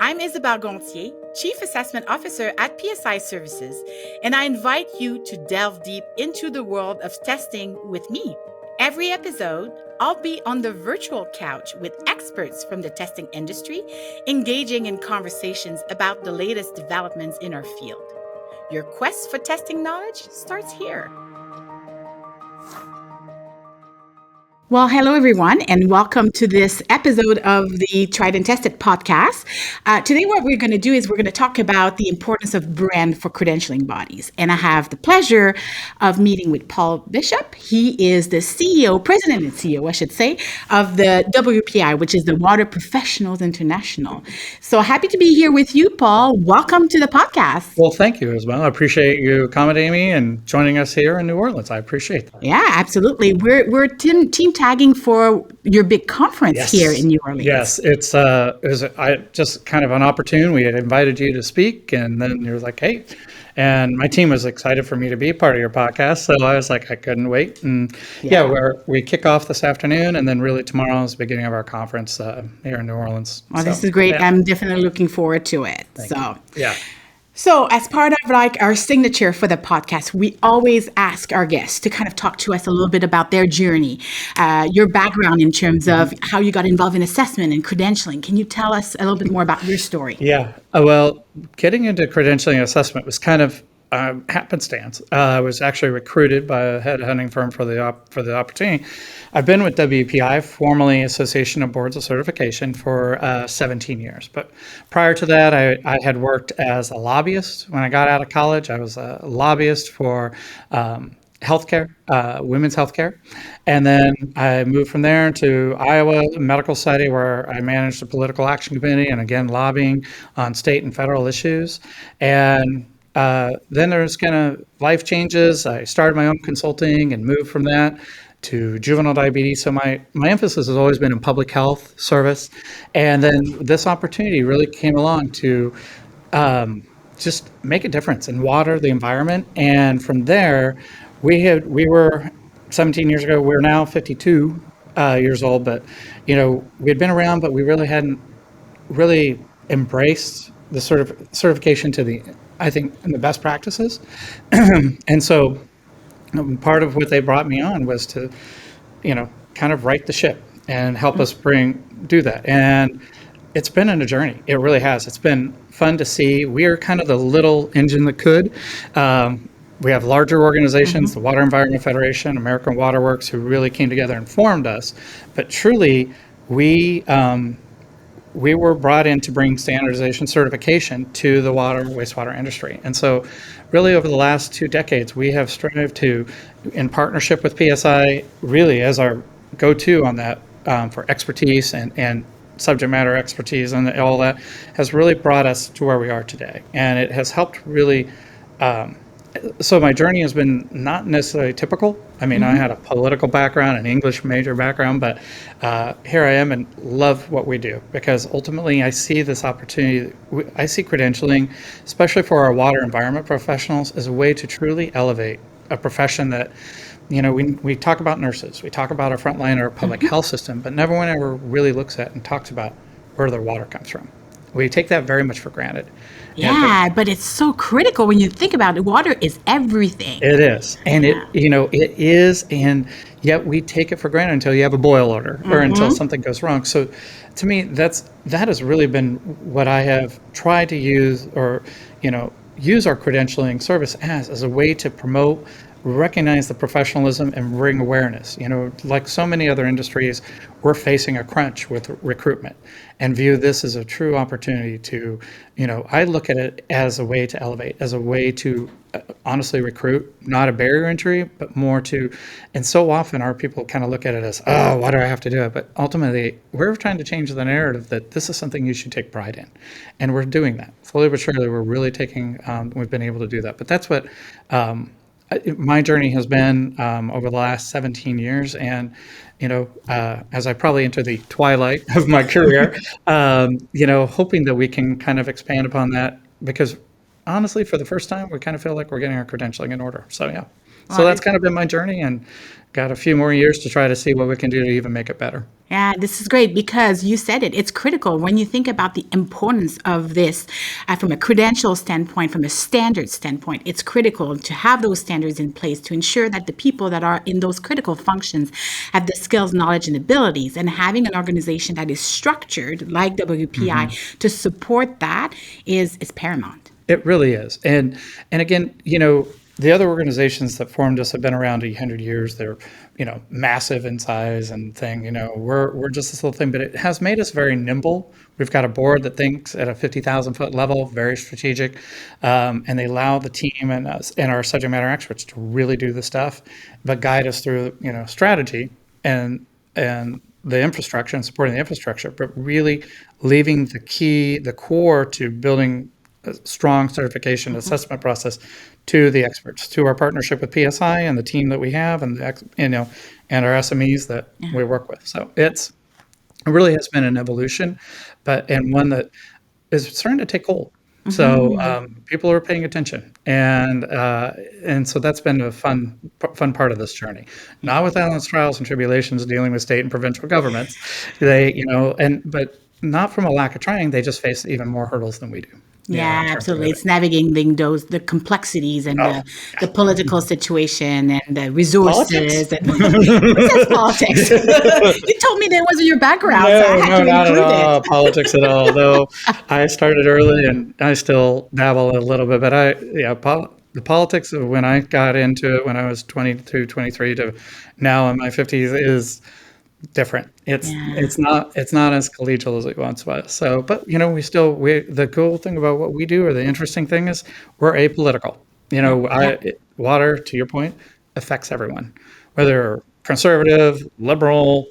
I'm Isabelle Gonthier, Chief Assessment Officer at PSI Services, and I invite you to delve deep into the world of testing with me. Every episode, I'll be on the virtual couch with experts from the testing industry, engaging in conversations about the latest developments in our field. Your quest for testing knowledge starts here. Well, hello, everyone, and welcome to this episode of the Tried and Tested podcast. Today, what we're going to do is we're going to talk about the importance of brand for credentialing bodies. And I have the pleasure of meeting with Paul Bishop. He is the president and CEO, I should say, of the WPI, which is the Water Professionals International. So happy to be here with you, Paul. Welcome to the podcast. Well, thank you as well. I appreciate you accommodating me and joining us here in New Orleans. I appreciate that. Yeah, absolutely. We're team tagging for your big conference here in New Orleans. Yes, it was just kind of an opportune. We had invited you to speak, and then you were like, "Hey," and my team was excited for me to be part of your podcast. So I was like, I couldn't wait. And we kick off this afternoon, and then really tomorrow is the beginning of our conference here in New Orleans. Well, this is great. Yeah. I'm definitely looking forward to it. Yeah. So as part of our signature for the podcast, we always ask our guests to kind of talk to us a little bit about their journey, your background in terms of how you got involved in assessment and credentialing. Can you tell us a little bit more about your story? Yeah. Well, getting into credentialing assessment was kind of happenstance. I was actually recruited by a headhunting firm for the opportunity. I've been with WPI, formerly Association of Boards of Certification, for 17 years. But prior to that, I had worked as a lobbyist. When I got out of college, I was a lobbyist for healthcare, women's healthcare. And then I moved from there to Iowa Medical Society, where I managed the political action committee and again, lobbying on state and federal issues. And then there's kind of life changes. I started my own consulting and moved from that to juvenile diabetes. So my emphasis has always been in public health service. And then this opportunity really came along to just make a difference in water, the environment. And from there, we were 17 years ago, we're now 52 years old, but we had been around, but we really hadn't really embraced the sort of certification to the best practices. And so part of what they brought me on was to, kind of right the ship and help us do that. And it's been a journey. It really has. It's been fun to see. We are kind of the little engine that could. We have larger organizations, the Water Environment Federation, American Water Works, who really came together and formed us. But truly, we were brought in to bring standardization certification to the water and wastewater industry. And so really over the last 2 decades, we have strived to, in partnership with PSI, really as our go-to on that for expertise and subject matter expertise, and all that has really brought us to where we are today. And it has helped really, so my journey has been not necessarily typical. I mean, I had a political background, an English major background, but here I am and love what we do, because ultimately I see this opportunity. I see credentialing, especially for our water environment professionals, as a way to truly elevate a profession that, we talk about nurses, we talk about our frontline, our public health system, but no one ever really looks at and talks about where their water comes from. We take that very much for granted. Yeah, but it's so critical when you think about it. Water is everything. It is. And it is. And yet we take it for granted until you have a boil order or until something goes wrong. So to me, that has really been what I have tried to use, or, use our credentialing service as a way to promote, recognize the professionalism and bring awareness. Like so many other industries, we're facing a crunch with recruitment, and view this as a true opportunity to, I look at it as a way to elevate, as a way to honestly recruit, not a barrier entry, but more to, and so often our people kind of look at it as, oh, why do I have to do it? But ultimately, we're trying to change the narrative that this is something you should take pride in. And we're doing that. Slowly but surely, we're really we've been able to do that. But that's what, my journey has been over the last 17 years. And, as I probably enter the twilight of my career, hoping that we can kind of expand upon that, because honestly, for the first time, we kind of feel like we're getting our credentialing in order. So, yeah. So Well, that's kind of been my journey, and got a few more years to try to see what we can do to even make it better. yeah, this is great because you said it. It's critical when you think about the importance of this from a credential standpoint, from a standard standpoint. It's critical to have those standards in place to ensure that the people that are in those critical functions have the skills, knowledge, and abilities. And having an organization that is structured like WPI to support that is paramount. It really is. And again, the other organizations that formed us have been around 100 years. They're, massive in size and thing. We're just this little thing, but it has made us very nimble. We've got a board that thinks at a 50,000 foot level, very strategic, and they allow the team and us and our subject matter experts to really do the stuff, but guide us through, strategy and the infrastructure and supporting the infrastructure, but really leaving the core to building a strong certification assessment process to the experts, to our partnership with PSI and the team that we have, and and our SMEs that we work with. So it really has been an evolution, and one that is starting to take hold. So people are paying attention, and so that's been a fun part of this journey. Not with Alan's trials and tribulations dealing with state and provincial governments, but not from a lack of trying. They just face even more hurdles than we do. Yeah, In terms of absolutely. it. It's navigating the complexities and Oh, the political situation and the politics? resources. And who says politics? You told me that wasn't your background, so I No, had no, to not at include it. all politics at all. Though I started early and I still dabble a little bit, but the politics of when I got into it when I was 22, 23 to now in my 50s is different. Yeah. It's not as collegial as it once was. So, but the cool thing about what we do, or the interesting thing is, we're apolitical. Yeah. Water, to your point, affects everyone, whether conservative, liberal,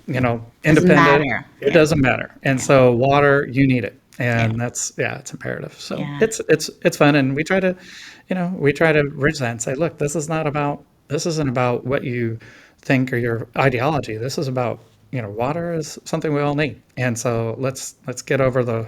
Doesn't independent. matter. It Yeah. doesn't matter. And so, water, you need it, Yeah. and it's imperative. So Yeah. it's fun, and we try to bridge that and say, look, this isn't about what you think or your ideology. This is about, water is something we all need. And so let's get over the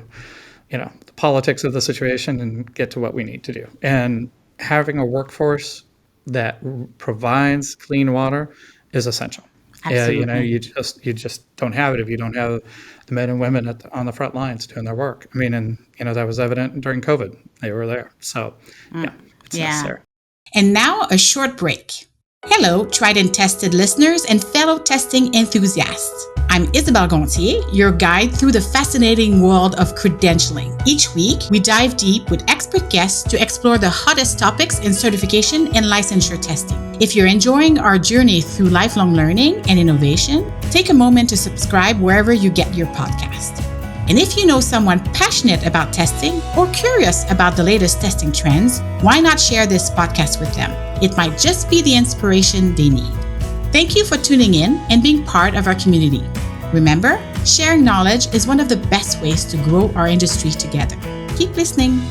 politics of the situation and get to what we need to do. And having a workforce that provides clean water is essential. Yeah, Absolutely. you just don't have it if you don't have the men and women on the front lines doing their work. I mean, and that was evident during COVID. They were there. So yeah, it's Yeah. necessary. And now a short break. Hello, tried and tested listeners and fellow testing enthusiasts. I'm Isabelle Gonthier, your guide through the fascinating world of credentialing. Each week, we dive deep with expert guests to explore the hottest topics in certification and licensure testing. If you're enjoying our journey through lifelong learning and innovation, take a moment to subscribe wherever you get your podcast. And if you know someone passionate about testing or curious about the latest testing trends, why not share this podcast with them? It might just be the inspiration they need. Thank you for tuning in and being part of our community. Remember, sharing knowledge is one of the best ways to grow our industry together. Keep listening.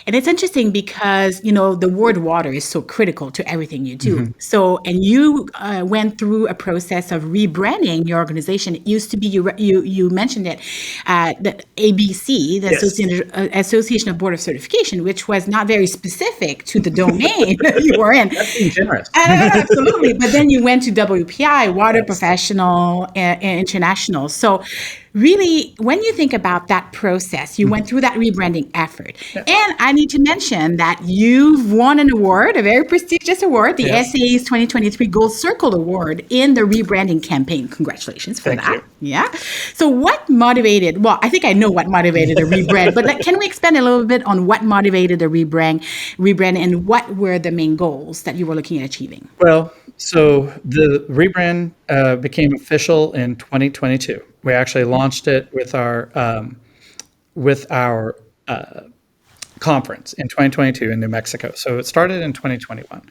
And it's interesting because, the word water is so critical to everything you do. So, and you went through a process of rebranding your organization. It used to be, you mentioned it, the ABC, the Yes. Association of Board of Certification, which was not very specific to the domain you were in. That's being generous. Absolutely. But then you went to WPI, Water Yes. Professional International. So really, when you think about that process, you went through that rebranding effort. Yeah. And I need to mention that you've won an award, a very prestigious award, the Yes. ASEA's 2023 Gold Circle Award in the rebranding campaign. Congratulations for Thank that. you. Yeah. So what motivated, well, I think I know what motivated the rebrand, but can we expand a little bit on what motivated the rebrand and what were the main goals that you were looking at achieving? Well, so the rebrand became official in 2022. We actually launched it with our conference in 2022 in New Mexico. So it started in 2021.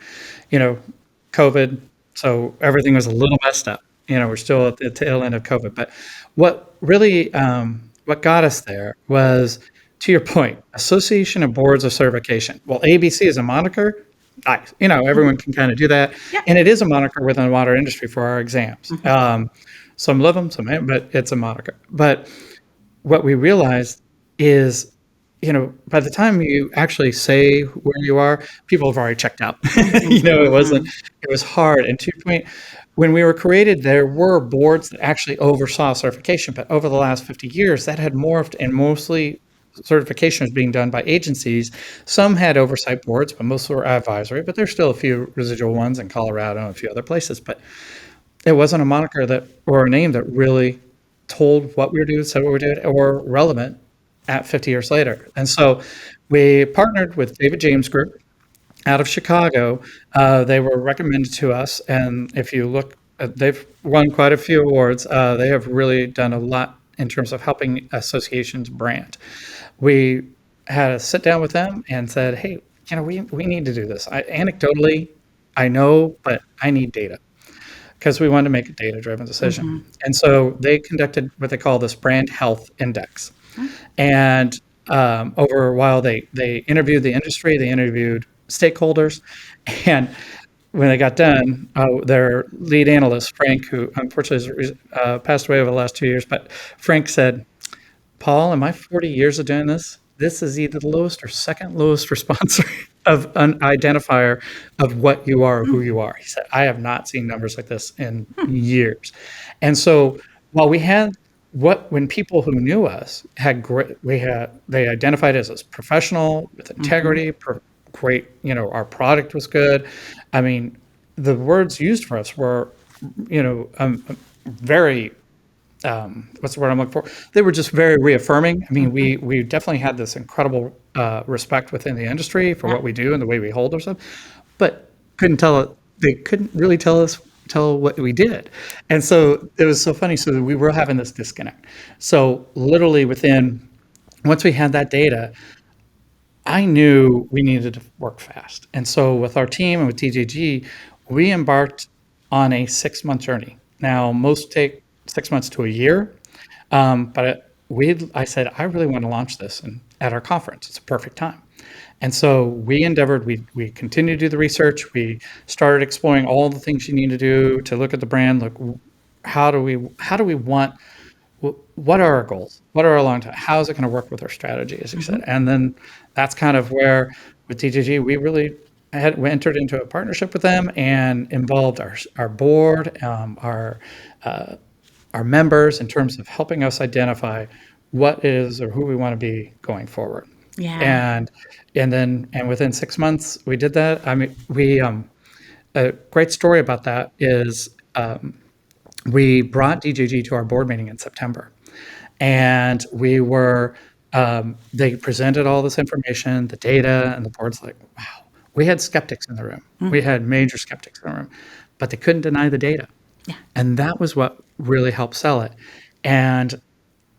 COVID, so everything was a little messed up. We're still at the tail end of COVID. But what really what got us there was, to your point, Association of Boards of Certification. Well, ABC is a moniker. Nice. Everyone can kind of do that. Yeah. And it is a moniker within the water industry for our exams. Some love them, some hate, but it's a moniker. But what we realized is by the time you actually say where you are, people have already checked out. Mhm. It was hard. And to your point, when we were created, there were boards that actually oversaw certification, but over the last 50 years, that had morphed and mostly certification was being done by agencies. Some had oversight boards, but most were advisory, but there's still a few residual ones in Colorado and a few other places. But it wasn't a moniker that or a name that really told what we were doing, said what we did, or relevant at 50 years later. And so we partnered with David James Group out of Chicago. They were recommended to us, and if you look, they've won quite a few awards. They have really done a lot in terms of helping associations brand. We had a sit down with them and said, "Hey, we need to do this. Anecdotally, I know, but I need data." Because we wanted to make a data-driven decision. And so they conducted what they call this brand health index. And over a while, they interviewed the industry, they interviewed stakeholders, and when they got done, their lead analyst, Frank, who unfortunately has passed away over the last 2 years, but Frank said, Paul, in my 40 years of doing this, this is either the lowest or second lowest response rate of an identifier of what you are or who you are. He said, I have not seen numbers like this in years. And so while we had when people who knew us had great, they identified us as professional with integrity, great, our product was good. I mean, the words used for us were, very what's the word I'm looking for? They were just very reaffirming. I mean, we definitely had this incredible respect within the industry for Yeah. what we do and the way we hold ourselves, but they couldn't really tell what we did. And so it was so funny. So we were having this disconnect. So literally once we had that data, I knew we needed to work fast. And so with our team and with TJG, we embarked on a 6-month journey. Now, most take 6 months to a year, but I said, I really want to launch this at our conference. It's a perfect time. And so we endeavored, we continued to do the research. We started exploring all the things you need to do to look at the brand. Look, how do we want what are our goals? What are our long term? How is it going to work with our strategy, as you said? And then that's kind of where with TGG, we entered into a partnership with them and involved our board, our members in terms of helping us identify what is or who we want to be going forward. Yeah. And within 6 months we did that. I mean, a great story about that is we brought DJG to our board meeting in September, and they presented all this information, the data, and the board's like, wow. We had skeptics in the room. We had major skeptics in the room, but they couldn't deny the data. Yeah. And that was what really helped sell it. And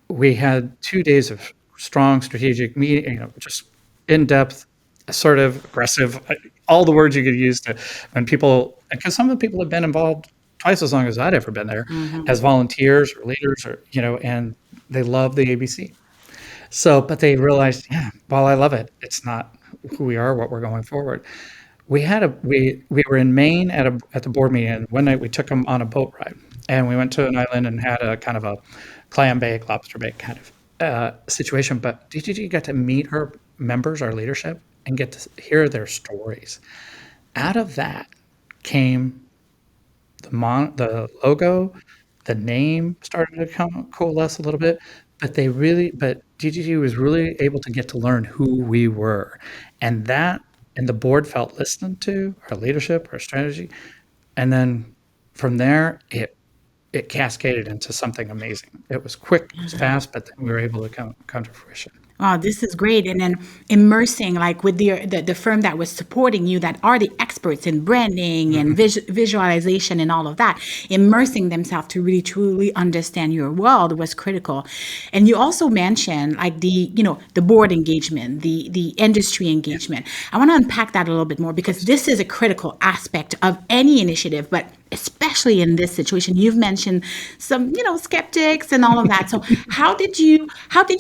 we had 2 days of strong strategic meeting, just in-depth, assertive, aggressive, all the words you could use because some of the people have been involved twice as long as I'd ever been there as volunteers or leaders and they love the ABC. So, but they realized, yeah, while I love it, it's not who we are, what we're going forward. We were in Maine at the board meeting, and one night we took them on a boat ride, and we went to an island and had a kind of a clam bake, lobster bake kind of situation. But DGG got to meet our members, our leadership, and get to hear their stories. Out of that came the logo, the name started to coalesce a little bit, but DGG was really able to get to learn who we were, and the board felt listened to, our leadership, our strategy, and then from there it cascaded into something amazing. It was quick, it was fast, but then we were able to come to fruition. Oh, this is great. And then immersing, like with the firm that was supporting you, that are the experts in branding and visualization and all of that, immersing themselves to really truly understand your world was critical. And you also mentioned like the board engagement, the industry engagement. I want to unpack that a little bit more because this is a critical aspect of any initiative, but especially in this situation. You've mentioned some, skeptics and all of that. So how did you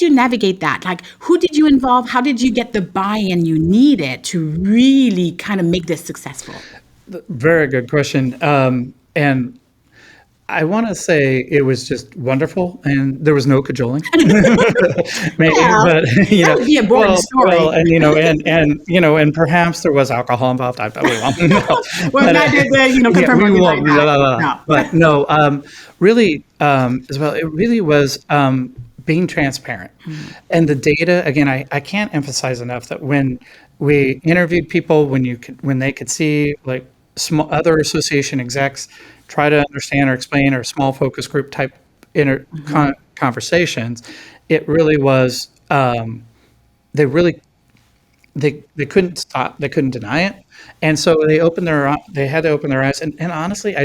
navigate that? Like, who did you involve? How did you get the buy-in you needed to really kind of make this successful? Very good question. And I want to say it was just wonderful, and there was no cajoling. Well, But you that know, would be a boring well, story. and and perhaps there was alcohol involved. We won't know, We're but not there to, yeah, confirm we or deny won't. Blah, that. blah, blah. No. But no, really, as well, it really was being transparent, and the data. Again, I can't emphasize enough that when we interviewed people, when they could see like small other association execs try to understand or explain or small focus group type conversations, it really was they really they couldn't stop, they couldn't deny it, and so they had to open their eyes, and honestly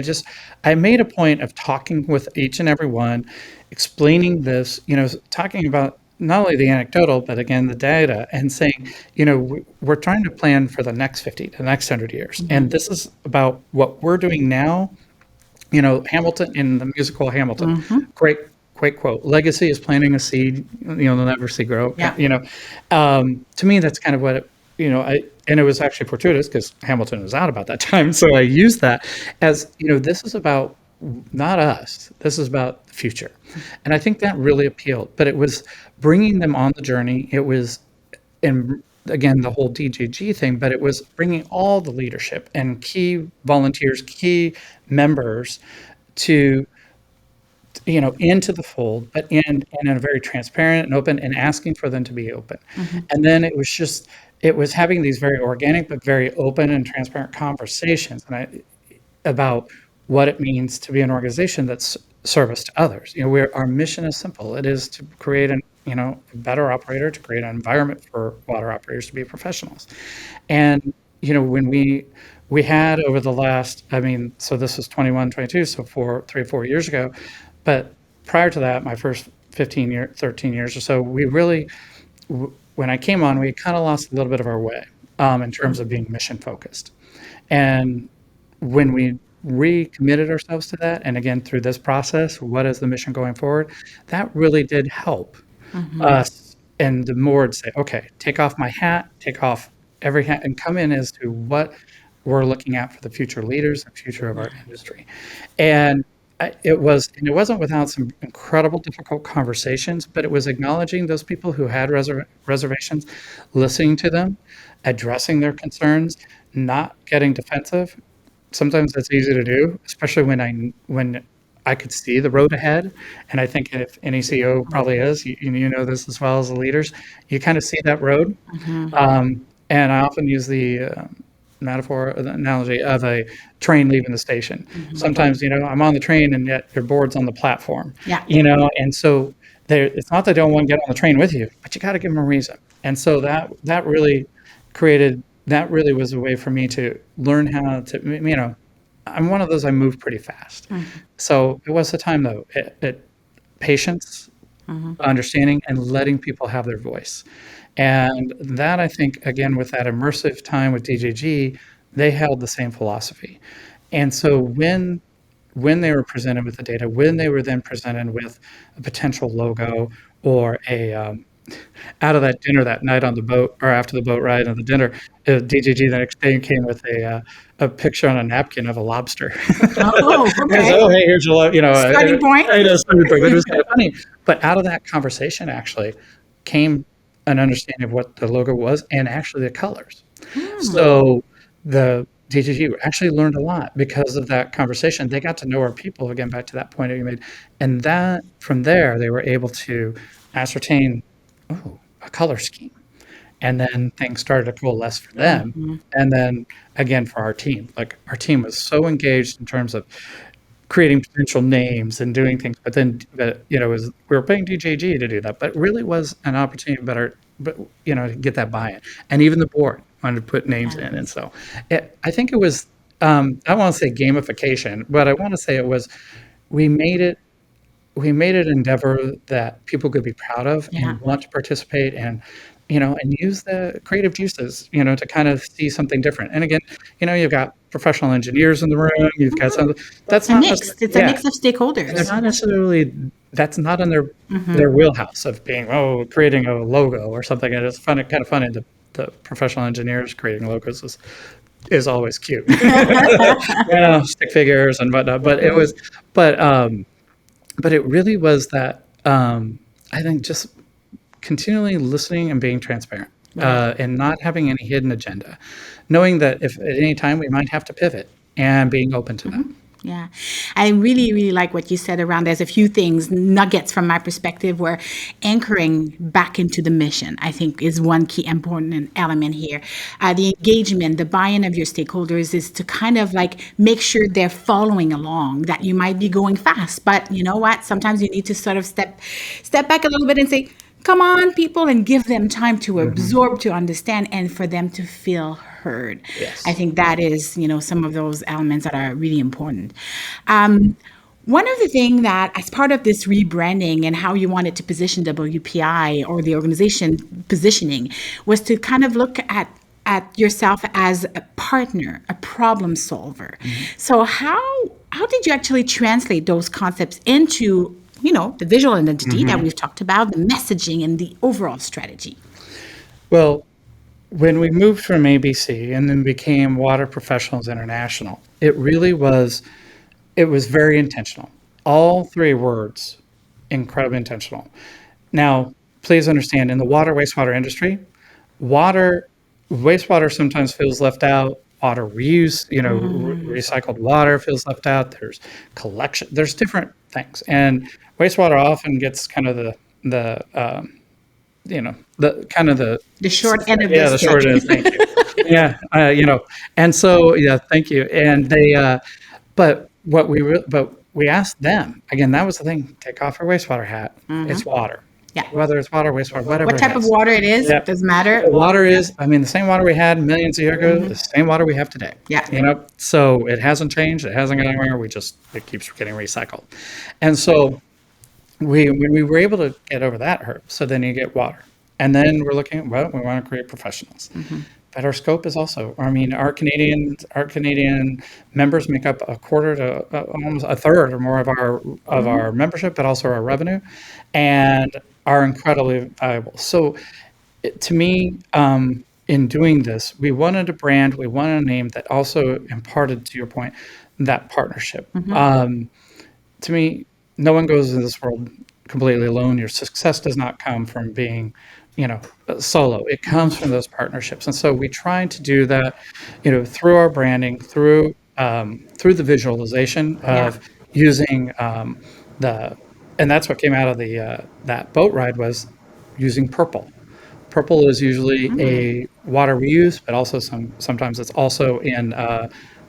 I made a point of talking with each and every one, explaining this, talking about not only the anecdotal but again the data, and saying, we're trying to plan for the next 50, the next 100 years, and this is about what we're doing now. Hamilton, in the musical Hamilton, great, great quote. Legacy is planting a seed, they'll never see grow. Yeah. To me, that's kind of what and it was actually fortuitous because Hamilton was out about that time. So I used that as, this is about not us, this is about the future. And I think that really appealed, but it was bringing them on the journey. It was, and again, the whole DJG thing, but it was bringing all the leadership and key volunteers, key members to, into the fold, but in a very transparent and open, and asking for them to be open. And then it was having these very organic, but very open and transparent conversations about what it means to be an organization that's service to others. Our mission is simple. It is to create a better operator, to create an environment for water operators to be professionals. And, when we had over the last, so this was 21, 22, so 4 years ago, but prior to that, my first 13 years or so, we really, when I came on, we kind of lost a little bit of our way in terms of being mission focused. And when we recommitted ourselves to that, and again, through this process, what is the mission going forward? That really did help us. And the more would say, okay, take off my hat, take off every hat, and come in as to what we're looking at for the future leaders, the future of our industry. And it wasn't without some incredible difficult conversations, but it was acknowledging those people who had reservations, listening to them, addressing their concerns, not getting defensive. Sometimes that's easy to do, especially when I could see the road ahead. And I think if any CEO probably is, you know this as well as the leaders, you kind of see that road. And I often use the metaphor, the analogy of a train leaving the station. Sometimes, I'm on the train and yet your board's on the platform. Yeah. And so it's not that they don't want to get on the train with you, but you got to give them a reason. And so that really was a way for me to learn how to, I'm one of those, I move pretty fast. So it was the time though, patience, understanding, and letting people have their voice. And that, I think, again, with that immersive time with DJG, they held the same philosophy. And so when they were presented with the data, when they were then presented with a potential logo or out of that dinner that night on the boat, or after the boat ride and the dinner, DJG the next day came with a picture on a napkin of a lobster. Oh, okay. So, hey, here's your, Starting point. But it was kind of funny. But out of that conversation, actually, came an understanding of what the logo was and actually the colors. So the DGG actually learned a lot because of that conversation. They got to know our people, again, back to that point that you made. And that from there, they were able to ascertain, a color scheme. And then things started to coalesce for them. And then again, for our team, our team was so engaged in terms of creating potential names and doing things, but then we were paying DJG to do that, but it really was an opportunity to get that buy-in, and even the board wanted to put names in, and so I think it was I don't want to say gamification, but I want to say it was we made it endeavor that people could be proud of and want to participate and use the creative juices, to kind of see something different. And again, you've got professional engineers in the room. You've got some. That's not mixed. It's a mix of stakeholders. They're not necessarily. That's not in their wheelhouse of being creating a logo or something. And it's kind of fun. And the professional engineers creating logos is is always cute. Stick figures and whatnot. But but it really was that I think just continually listening and being transparent, and not having any hidden agenda, knowing that if at any time we might have to pivot and being open to that. Yeah. I really, really like what you said around. There's a few things, nuggets from my perspective, where anchoring back into the mission, I think, is one key important element here. The engagement, the buy-in of your stakeholders is to kind of like make sure they're following along, that you might be going fast, but you know what? Sometimes you need to sort of step back a little bit and say, come on, people, and give them time to absorb, to understand, and for them to feel heard. I Yes. think that is, some of those elements that are really important. One of the things that, as part of this rebranding and how you wanted to position WPI or the organization positioning, was to kind of look at yourself as a partner, a problem solver. So how did you actually translate those concepts into the visual identity that we've talked about, the messaging, and the overall strategy? Well, when we moved from ABC and then became Water Professionals International, it was very intentional. All three words, incredibly intentional. Now, please understand, in the water wastewater industry, water wastewater sometimes feels left out. Water reuse, recycled water feels left out. There's collection. There's different things, and wastewater often gets kind of the the kind of the The short end of the yeah, the stick. short end. Thank you. Yeah, and so yeah, thank you. And but but we asked them again. That was the thing. Take off your wastewater hat. It's water. Yeah. Whether it's water, wastewater, whatever What it type of is. water it is, Yeah. doesn't matter. The water is, I mean, the same water we had millions of years ago, the same water we have today. Yeah. So it hasn't changed. It hasn't gone anywhere. It keeps getting recycled. And so when we were able to get over that hurdle, so then you get water. And then we're looking at, well, we want to create professionals. But our scope is also, I mean, our Canadian members make up a quarter to almost a third or more of our membership, but also our revenue, and are incredibly valuable. So to me, in doing this, we wanted a brand, we wanted a name that also imparted, to your point, that partnership. To me, no one goes in this world completely alone. Your success does not come from being, solo. It comes from those partnerships, and so we try to do that, through our branding, through the visualization of using the, and that's what came out of the that boat ride was using purple. Purple is usually a water reuse, but also sometimes it's also in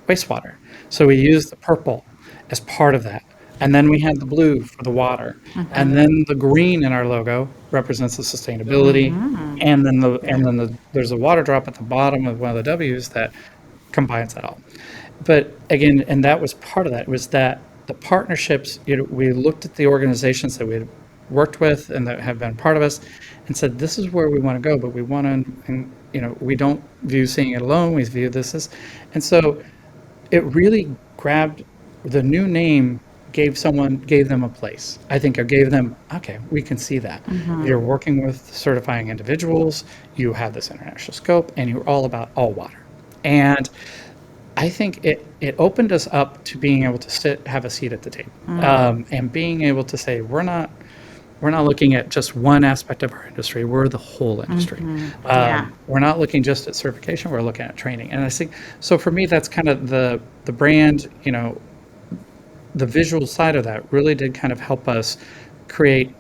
wastewater. So we use the purple as part of that. And then we had the blue for the water. And then the green in our logo represents the sustainability. And then there's a water drop at the bottom of one of the W's that combines that all. But again, and that was part of that, was that the partnerships, we looked at the organizations that we had worked with and that have been part of us and said, this is where we want to go, but we want to, and, we don't view seeing it alone, we view this as, and so it really grabbed the new name, gave them a place. I think I gave them, okay, we can see that. You're working with certifying individuals, you have this international scope, and you're all about all water. And I think it opened us up to being able to have a seat at the table, and being able to say, we're not looking at just one aspect of our industry. We're the whole industry. Yeah. We're not looking just at certification. We're looking at training. And I think, so for me, that's kind of the brand, the visual side of that really did kind of help us create,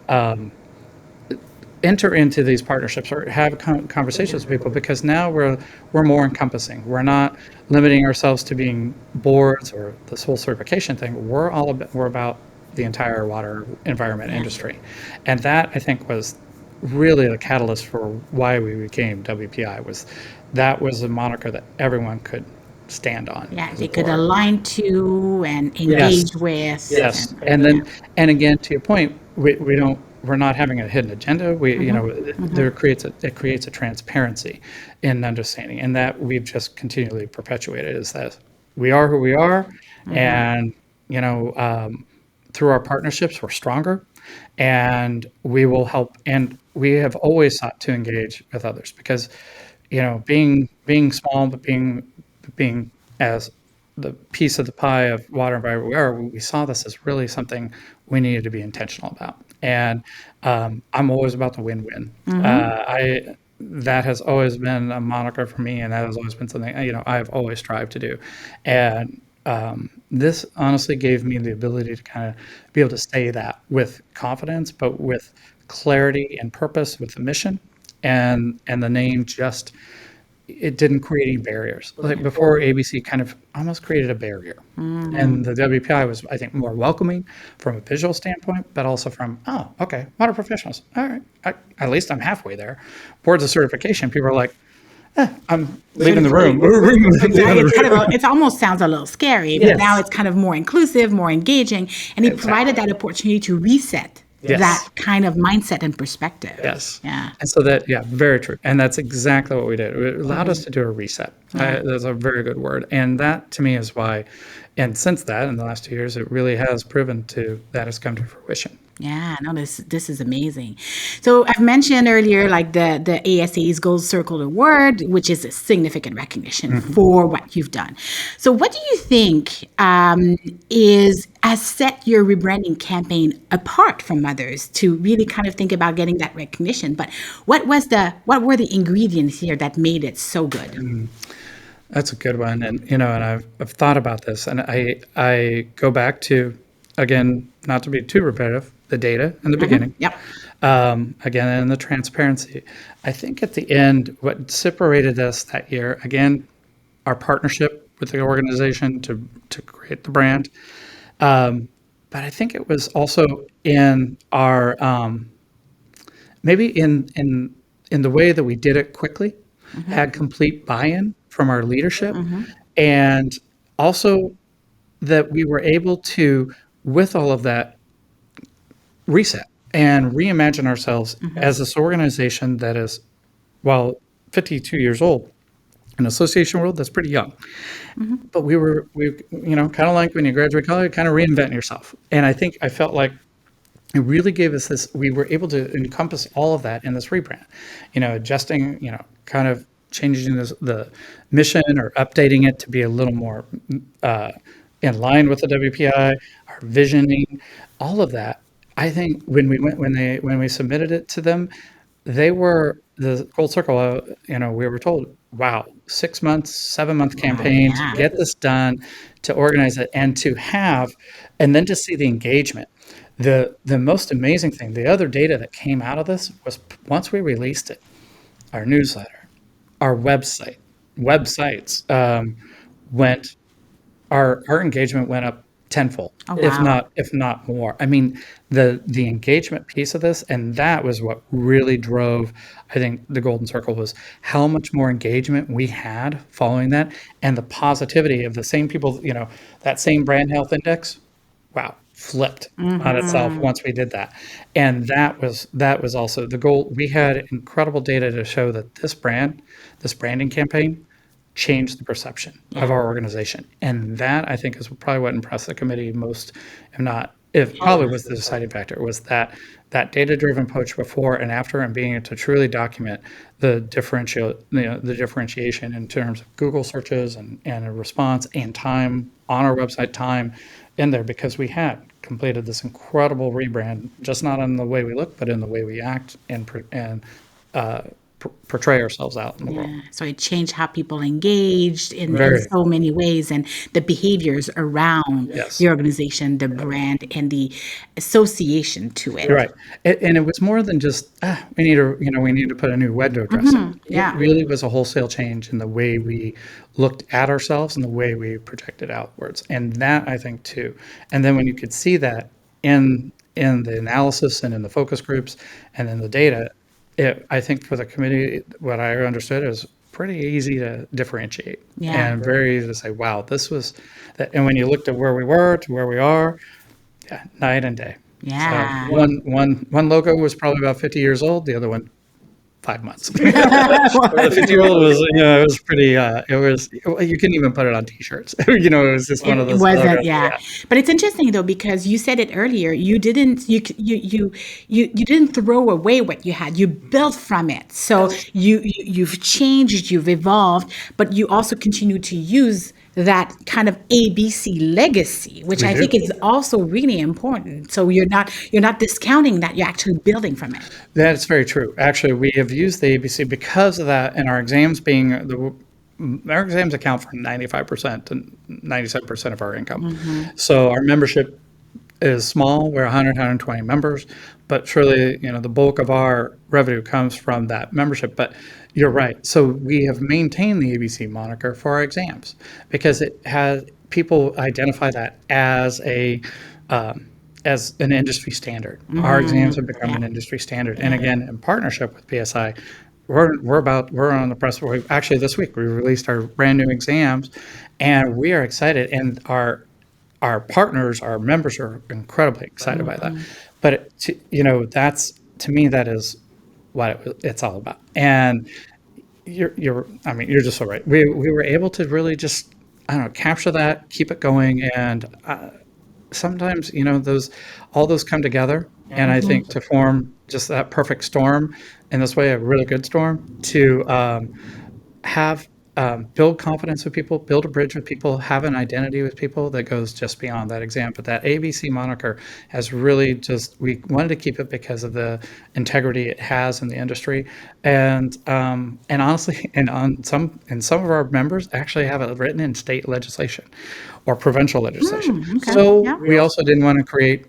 enter into these partnerships or have conversations with people, because now we're more encompassing. We're not limiting ourselves to being boards or this whole certification thing. We're about the entire water environment industry. And that, I think, was really the catalyst for why we became WPI, that was a moniker that everyone could stand on. Yeah, as a they could board. align to and Yes. engage with. Yes, and then, and again, to your point, we're not having a hidden agenda. It creates a transparency in understanding, and that we've just continually perpetuated, is that we are who we are, and through our partnerships, we're stronger, and we will help. And we have always sought to engage with others, because being small, but being as the piece of the pie of water and vibrant air, we saw this as really something we needed to be intentional about. And I'm always about the win-win. I that has always been a moniker for me, and that has always been something I've always strived to do. And this honestly gave me the ability to kind of be able to say that with confidence, but with clarity and purpose, with the mission, and the name just it didn't create any barriers. Like before, ABC kind of almost created a barrier. And the WPI was, I think, more welcoming from a visual standpoint, but also from, oh, okay, water professionals. All right, at least I'm halfway there. Boards of certification, people are like, I'm leaving the room. It almost sounds a little scary, but now it's kind of more inclusive, more engaging, and it provided that opportunity to reset that kind of mindset and perspective. Yes. Yeah. And so very true. And that's exactly what we did. It allowed us to do a reset. That's a very good word. And that to me is why, and since that, in the last 2 years, it really has proven that has come to fruition. Yeah, no, this is amazing. So I've mentioned earlier, like the ASEA's Gold Circle Award, which is a significant recognition for what you've done. So what do you think has set your rebranding campaign apart from others to really kind of think about getting that recognition? But what were the ingredients here that made it so good? That's a good one, and I've thought about this, and I go back to, again, not to be too repetitive, the data in the beginning. Yep. Again, and the transparency. I think at the end, what separated us that year, again, our partnership with the organization to create the brand. But I think it was also in our maybe in the way that we did it quickly, had complete buy-in from our leadership, and also that we were able to, with all of that, reset and reimagine ourselves as this organization that is, while 52 years old, an association world that's pretty young. But we kind of like when you graduate college, kind of reinventing yourself. And I felt like it really gave us this, we were able to encompass all of that in this rebrand, adjusting, kind of changing the mission or updating it to be a little more in line with the WPI, our visioning, all of that. I think when we submitted it to them, they were the Gold Circle. We were told, wow, 6 months, 7-month campaign to get this done, to organize it, and then to see the engagement. The most amazing thing, the other data that came out of this was once we released it, our newsletter, our websites went. Our engagement went up tenfold, if not more. I mean, the engagement piece of this, and that was what really drove, I think, the Golden Circle, was how much more engagement we had following that, and the positivity of the same people, that same brand health index, wow, flipped on itself once we did that. And that was also the goal. We had incredible data to show that this branding campaign changed the perception of our organization. And that, I think, is probably what impressed the committee most, if probably was the deciding factor, was that data-driven approach before and after, and being able to truly document the differentiation in terms of Google searches and a response and time on our website, time in there, because we had completed this incredible rebrand, just not in the way we look, but in the way we act and portray ourselves out in the world. So it changed how people engaged in so many ways, and the behaviors around the organization, the brand, and the association to it. Right, and it was more than just we need to put a new web address in. It really was a wholesale change in the way we looked at ourselves and the way we projected outwards, and that, I think, too. And then when you could see that in the analysis and in the focus groups and in the data, I think for the committee, what I understood is pretty easy to differentiate and very easy to say, wow, this was that. And when you looked at where we were to where we are, night and day. Yeah. So one logo was probably about 50 years old. The other one 5 months. The 50-year-old was, it was pretty, you couldn't even put it on t-shirts. It was just one of It those wasn't, logos. yeah. Yeah. But it's interesting though because you said it earlier. You didn't throw away what you had. You built from it. So you've changed, you've evolved, but you also continue to use that kind of ABC legacy, which We I think do. is also really important. So you're not discounting that. You're actually building from it. That's very true. Actually, we have used the ABC because of that, and our exams account for 95% to 97% of our income. So our membership is small. We're 100, 120 members, but surely, the bulk of our revenue comes from that membership. But you're right. So we have maintained the ABC moniker for our exams because it has people identify that as an industry standard. Our exams have become Yeah. an industry standard. And again, in partnership with PSI, we're on the press. Actually, this week we released our brand new exams, and we are excited. And our partners, our members are incredibly excited by that. But that's to me that is what it's all about. And you're just so right. We were able to really just I don't know capture that, keep it going, and sometimes all those come together, and I think to form just that perfect storm in this way, a really good storm to have build confidence with people, build a bridge with people, have an identity with people that goes just beyond that exam. But that ABC moniker has really we wanted to keep it because of the integrity it has in the industry, and honestly, and some of our members actually have it written in state legislation or provincial legislation. Okay. So Yeah. we also didn't want to create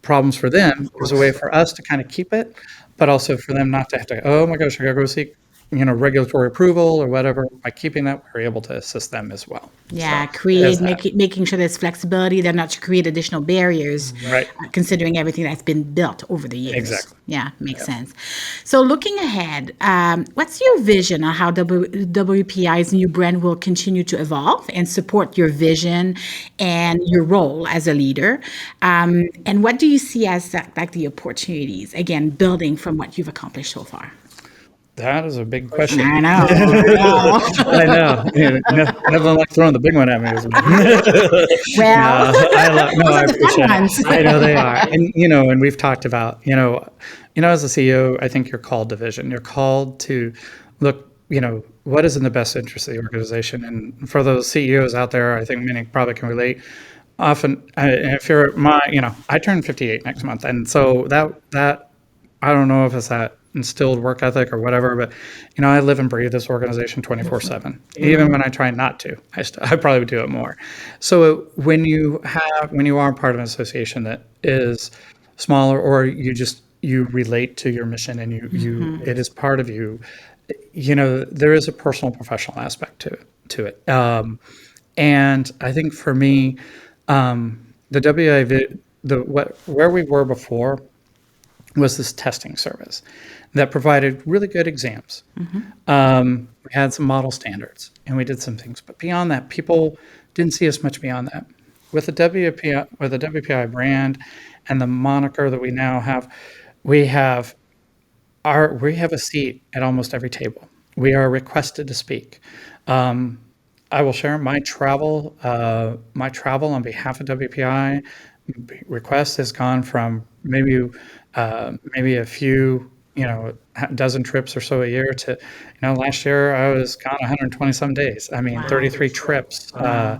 problems for them. It was a way for us to kind of keep it, but also for them not to have to, oh my gosh, I gotta go seek, regulatory approval or whatever. By keeping that, we're able to assist them as well. Yeah, So there's that. making sure there's flexibility. They're not to create additional barriers, Right. considering everything that's been built over the years. Exactly. Yeah, makes sense. So looking ahead, what's your vision on how WPI's new brand will continue to evolve and support your vision and your role as a leader? And what do you see as like the opportunities, again, building from what you've accomplished so far? That is a big question. I know. I know. I know. Nothing like throwing the big one at me. Isn't it? Well, No, those I are the fun appreciate ones. it. I know they are, and we've talked about, as a CEO, I think you're called to vision. You're called to look, what is in the best interest of the organization. And for those CEOs out there, I think many probably can relate. Often, if you're I turn 58 next month, and so that I don't know if it's that instilled work ethic or whatever, but I live and breathe this organization 24/7. Even when I try not to, I probably would do it more. So when you are part of an association that is smaller, or you relate to your mission and it is part of you, there is a personal professional aspect to it. And I think for me, the WIV, where we were before was this testing service that provided really good exams. We had some model standards and we did some things, but beyond that, people didn't see us much beyond that. With the WPI brand and the moniker that we now have, we have a seat at almost every table. We are requested to speak. I will share my travel on behalf of WPI request has gone from maybe a few, dozen trips or so a year to, last year I was gone 120 some days. I mean, Wow. 33 trips. I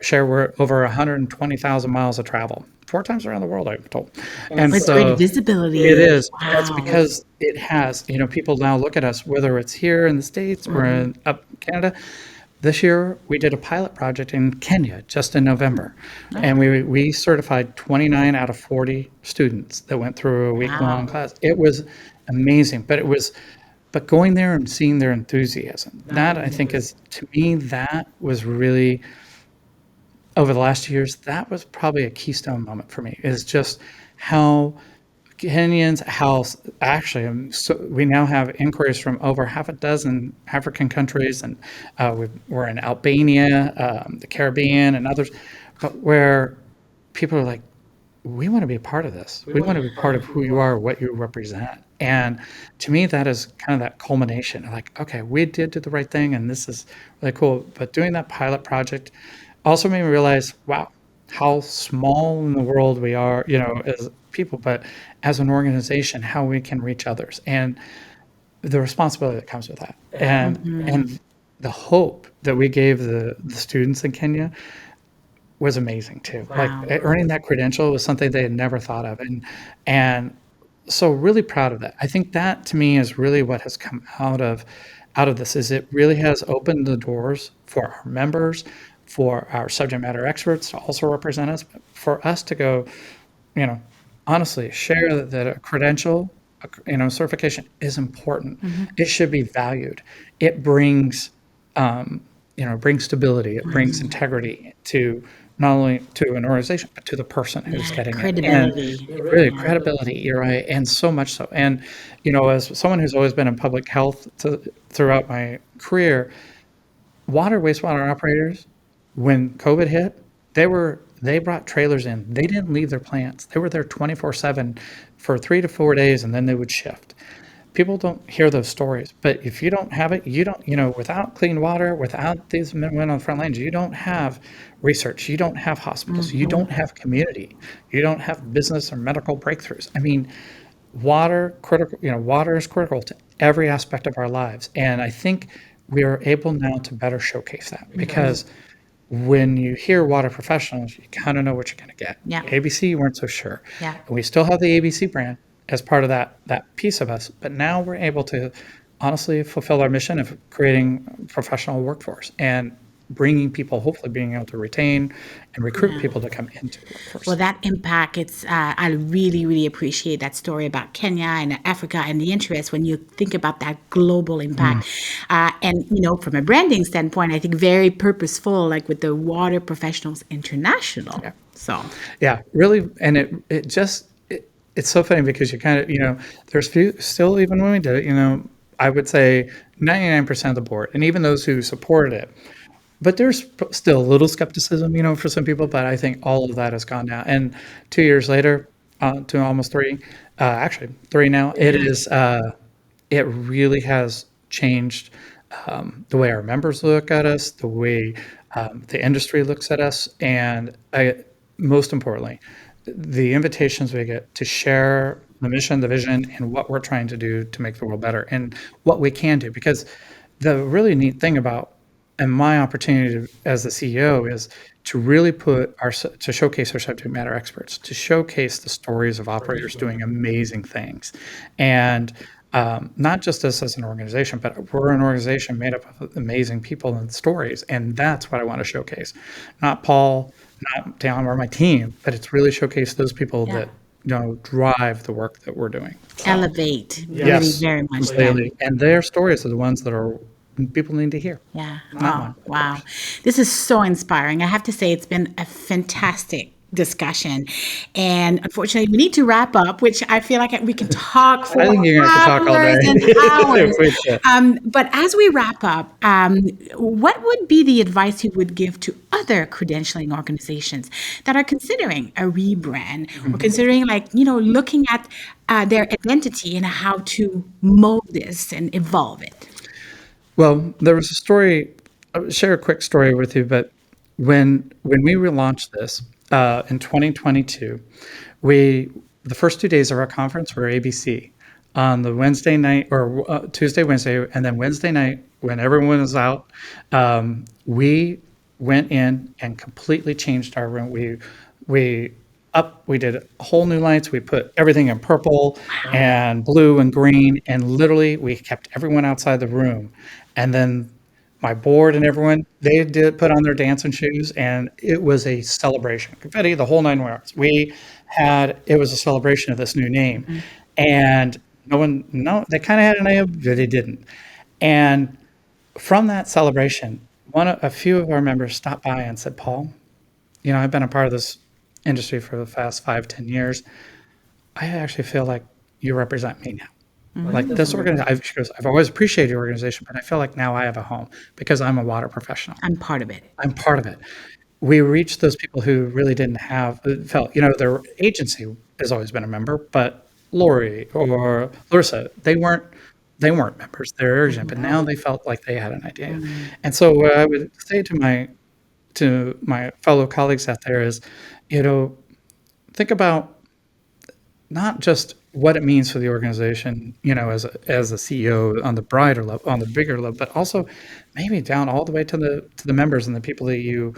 share we're over 120,000 miles of travel, 4 times around the world, I'm told. And With so great visibility. it is. That's Wow. because it has, people now look at us, whether it's here in the States or in up Canada. This year, we did a pilot project in Kenya just in November, and we certified 29 out of 40 students that went through a week-long class. It was amazing, but going there and seeing their enthusiasm, that I think is, to me, that was really, over the last 2 years, that was probably a keystone moment for me, is just how Kenyans, we now have inquiries from over half a dozen African countries, and we're in Albania, the Caribbean, and others, but where people are like, we want to be a part of this. We want to be part of who you are, what you represent. And to me, that is kind of that culmination. Like, okay, we did do the right thing, and this is really cool. But doing that pilot project also made me realize, wow, how small in the world we are, as people, but as an organization, how we can reach others, and the responsibility that comes with that, and the hope that we gave the students in Kenya was amazing too. Like Wow. earning that credential was something they had never thought of, and so really proud of that. I think that to me is really what has come out of this is it really has opened the doors for our members, for our subject matter experts to also represent us, but for us to go, you know, honestly share that a credential, certification is important. It should be valued. It brings brings stability. It brings integrity to not only to an organization, but to the person who's Yeah, getting it. And credibility. really Yeah. credibility, you're right. And so much so. And, as someone who's always been in public health throughout my career, wastewater operators, when COVID hit, they brought trailers in. They didn't leave their plants. They were there 24/7 for 3 to 4 days, and then they would shift. People don't hear those stories, but if you don't have it, you don't, without clean water, without these men and women on the front lines, you don't have research, you don't have hospitals, you don't have community, you don't have business or medical breakthroughs. I mean, water is critical to every aspect of our lives. And I think we are able now to better showcase that because when you hear water professionals, you kind of know what you're going to get. Yeah. ABC, you weren't so sure. Yeah. And we still have the ABC brand as part of that piece of us, but now we're able to honestly fulfill our mission of creating a professional workforce and bringing people, hopefully being able to retain and recruit people to come into the workforce. Well, that impact, I really, really appreciate that story about Kenya and Africa and the interest when you think about that global impact. And, from a branding standpoint, I think very purposeful, like with the Water Professionals International. Yeah. So, Yeah, really. And it's so funny because you kind of, there's few still, even when we did it, I would say 99% of the board, and even those who supported it. But there's still a little skepticism, for some people, but I think all of that has gone down. And 2 years later, to almost three, actually 3 now, it really has changed the way our members look at us, the way the industry looks at us, and most importantly, the invitations we get to share the mission, the vision, and what we're trying to do to make the world better and what we can do. Because the really neat thing about and my opportunity as the CEO is to really to showcase our subject matter experts, to showcase the stories of operators doing amazing things. And not just us as an organization, but we're an organization made up of amazing people and stories. And that's what I want to showcase. Not Paul, not Dan or my team, but it's really showcase those people that drive the work that we're doing. elevate really Yes, very much. completely. And their stories are the ones that people need to hear. Yeah. Not Wow. mine. Wow. This is so inspiring. I have to say, it's been a fantastic discussion. And unfortunately, we need to wrap up, which I feel like we can talk for I think you're going to have to talk all day. hours and hours. If we could. But as we wrap up, what would be the advice you would give to other credentialing organizations that are considering a rebrand or considering, looking at their identity and how to mold this and evolve it? Well, there was a story. I'll share a quick story with you. But when we relaunched this in 2022, the first 2 days of our conference were ABC on the Wednesday night or Tuesday, Wednesday, and then Wednesday night when everyone was out. We went in and completely changed our room. We did whole new lights. We put everything in purple and blue and green, and literally we kept everyone outside the room. And then my board and everyone, they did put on their dancing shoes, and it was a celebration. Confetti, the whole 9 yards. It was a celebration of this new name. And they kind of had an idea, but they didn't. And from that celebration, a few of our members stopped by and said, Paul, I've been a part of this industry for the past 5-10 years. I actually feel like you represent me now. Like this organization, she goes, I've always appreciated your organization, but I feel like now I have a home because I'm a water professional. I'm part of it. I'm part of it. we reached those people who really didn't have felt, their agency has always been a member, but Lori or Larissa, they weren't members. They're agent, but now they felt like they had an idea. And so what I would say to my fellow colleagues out there is, think about not just what it means for the organization, as a CEO on the brighter level, on the bigger level, but also maybe down all the way to the members and the people that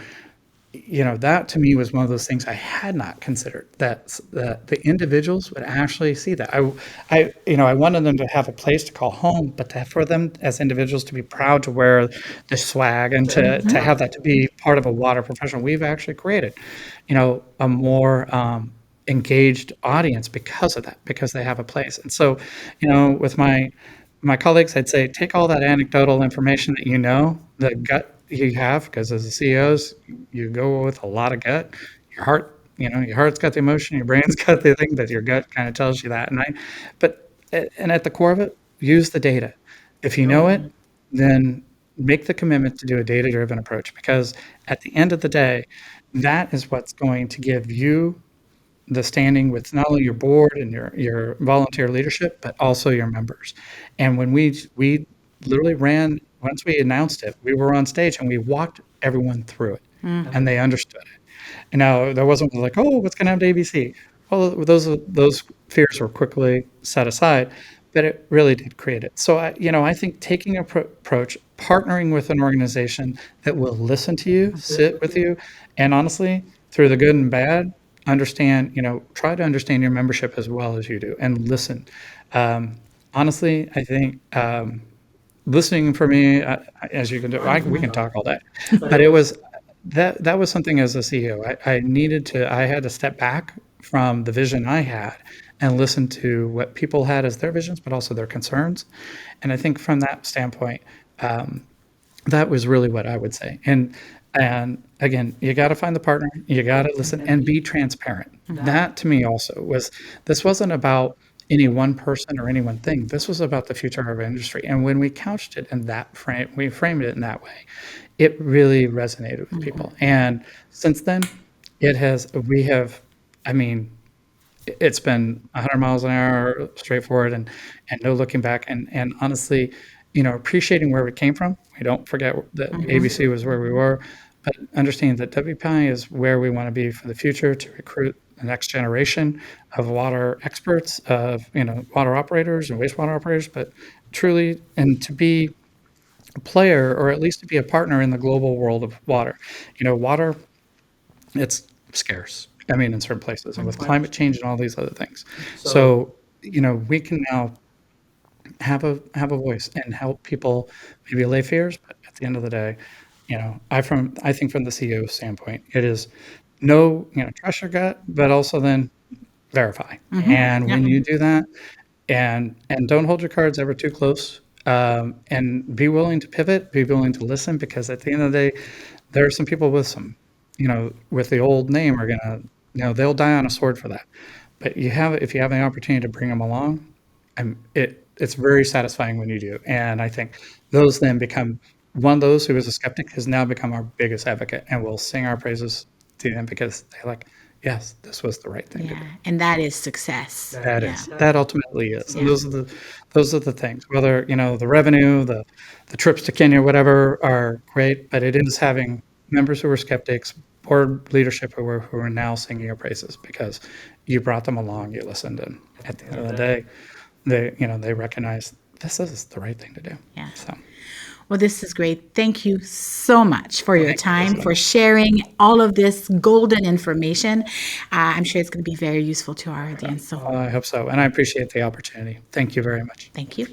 that to me was one of those things I had not considered, that the individuals would actually see that. I wanted them to have a place to call home, but for them as individuals to be proud to wear the swag and to have that to be part of a water professional. We've actually created, a more engaged audience because of that, because they have a place. And so, with my colleagues, I'd say take all that anecdotal information that the gut you have, because as a CEOs, you go with a lot of gut. Your heart's got the emotion, your brain's got the thing, but your gut kind of tells you that. And at the core of it, use the data. If you know it, then make the commitment to do a data-driven approach, because at the end of the day, that is what's going to give you the standing with not only your board and your volunteer leadership, but also your members. And when we literally ran, once we announced it, we were on stage and we walked everyone through it, and they understood it. And now there wasn't like, oh, what's going to happen to ABC? Well, those fears were quickly set aside, but it really did create it. So I think taking an approach, partnering with an organization that will listen to you, sit with you, and honestly, through the good and bad, try to understand your membership as well as you do, and listen. Honestly, I think listening for me, as you can do, we can talk all day, but it was that was something as a CEO. I had to step back from the vision I had and listen to what people had as their visions, but also their concerns. And I think from that standpoint, that was really what I would say. And again, you got to find the partner, you got to listen and be transparent. That to me also this wasn't about any one person or any one thing. This was about the future of our industry. And when we couched it in that frame, we framed it in that way, it really resonated with people. And since then, I mean, it's been 100 miles an hour straightforward, and no looking back. And honestly, appreciating where we came from. We don't forget that ABC was where we were, but understanding that WPI is where we want to be for the future, to recruit the next generation of water experts, of water operators and wastewater operators, but truly, and to be a player, or at least to be a partner in the global world of water. Water, it's scarce. I mean, in certain places, and with climate change and all these other things. So, we can now have a voice and help people maybe allay fears. But at the end of the day, I think from the CEO standpoint, it is trust your gut, but also then verify. And when you do that, and don't hold your cards ever too close, and be willing to pivot, be willing to listen, because at the end of the day, there are some people with the old name are gonna, they'll die on a sword for that. But if you have an opportunity to bring them along, it's very satisfying when you do. And I think those then become, one of those who was a skeptic has now become our biggest advocate, and will sing our praises to them, because they're like, yes, this was the right thing to do. And that is success. That ultimately is. And those are the things. Whether the revenue, the trips to Kenya, whatever, are great, but it is having members who were skeptics, board leadership who are now singing your praises, because you brought them along, you listened, and at the end of the day, they recognize this is the right thing to do. So. Well, this is great. Thank you so much for your time, for sharing all of this golden information. I'm sure it's going to be very useful to our audience. So I hope so. And I appreciate the opportunity. Thank you very much. Thank you.